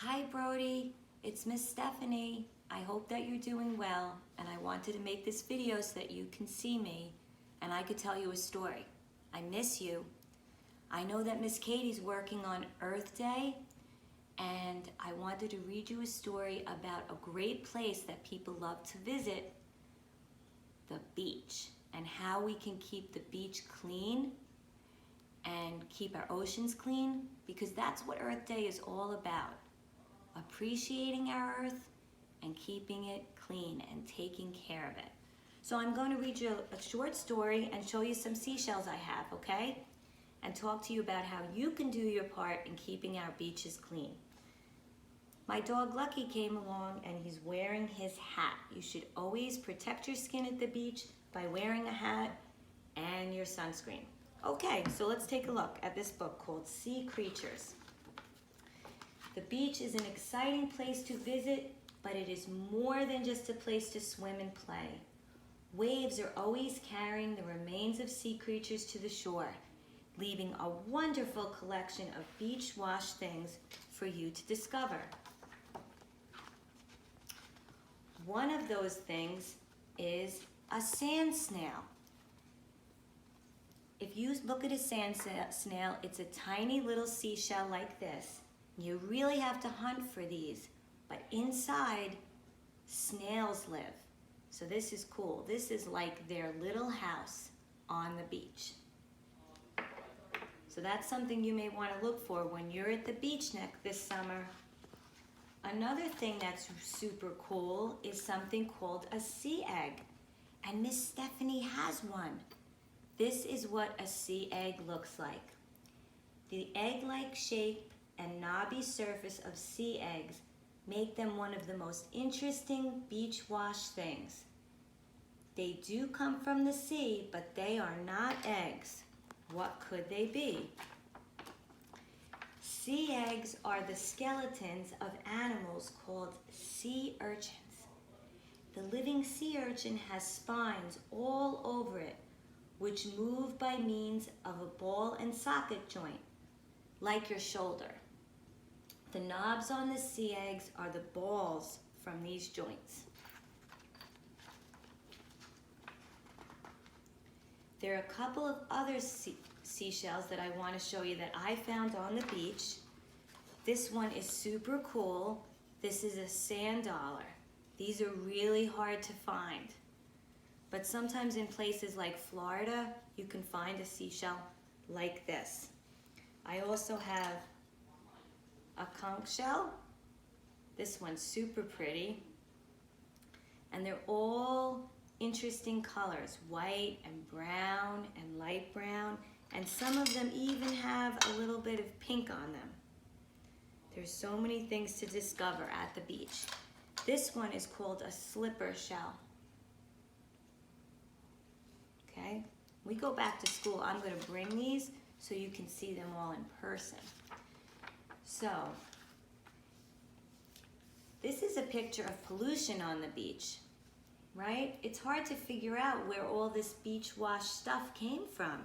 Hi Brody, it's Miss Stephanie. I hope that you're doing well, and I wanted to make this video so that you can see me and I could tell you a story. I miss you. I know that Miss Katie's working on Earth Day, and I wanted to read you a story about a great place that people love to visit, the beach, and how we can keep the beach clean and keep our oceans clean, because that's what Earth Day is all about. Appreciating our earth and keeping it clean and taking care of it. So I'm going to read you a short story and show you some seashells I have, okay? And talk to you about how you can do your part in keeping our beaches clean. My dog Lucky came along and he's wearing his hat. You should always protect your skin at the beach by wearing a hat and your sunscreen. Okay, so let's take a look at this book called Sea Creatures. The beach is an exciting place to visit, but it is more than just a place to swim and play. Waves are always carrying the remains of sea creatures to the shore, leaving a wonderful collection of beach wash things for you to discover. One of those things is a sand snail. If you look at a sand snail, it's a tiny little seashell like this. You really have to hunt for these, but inside, snails live. So this is cool. This is like their little house on the beach. So that's something you may want to look for when you're at the beach neck this summer. Another thing that's super cool is something called a sea egg. And Miss Stephanie has one. This is what a sea egg looks like. The egg-like shape and knobby surface of sea eggs make them one of the most interesting beach wash things. They do come from the sea, but they are not eggs. What could they be? Sea eggs are the skeletons of animals called sea urchins. The living sea urchin has spines all over it, which move by means of a ball and socket joint, like your shoulder. The knobs on the sea eggs are the balls from these joints. There are a couple of other seashells that I want to show you that I found on the beach. This one is super cool. This is a sand dollar. These are really hard to find. But sometimes in places like Florida, you can find a seashell like this. I also have a conch shell. This one's super pretty. And they're all interesting colors, white and brown and light brown, and some of them even have a little bit of pink on them. There's so many things to discover at the beach. This one is called a slipper shell. Okay, when we go back to school, I'm going to bring these so you can see them all in person. So, this is a picture of pollution on the beach, right? It's hard to figure out where all this beach wash stuff came from.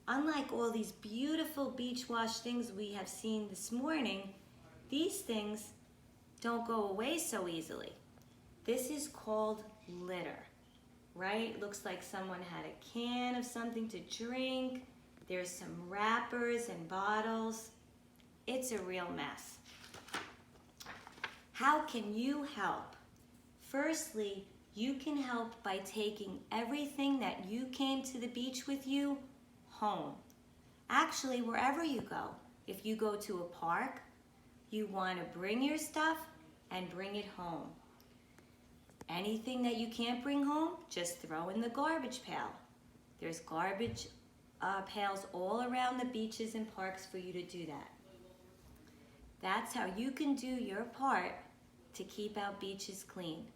Unlike all these beautiful beach wash things we have seen this morning, these things don't go away so easily. This is called litter, right? Looks like someone had a can of something to drink. There's some wrappers and bottles. It's a real mess. How can you help? Firstly, you can help by taking everything that you came to the beach with you home. Actually, wherever you go. If you go to a park, you want to bring your stuff and bring it home. Anything that you can't bring home, just throw in the garbage pail. There's garbage pails all around the beaches and parks for you to do that. That's how you can do your part to keep our beaches clean.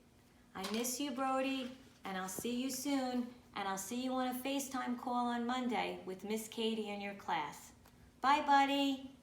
I miss you, Brody, and I'll see you soon, and I'll see you on a FaceTime call on Monday with Miss Katie in your class. Bye, buddy.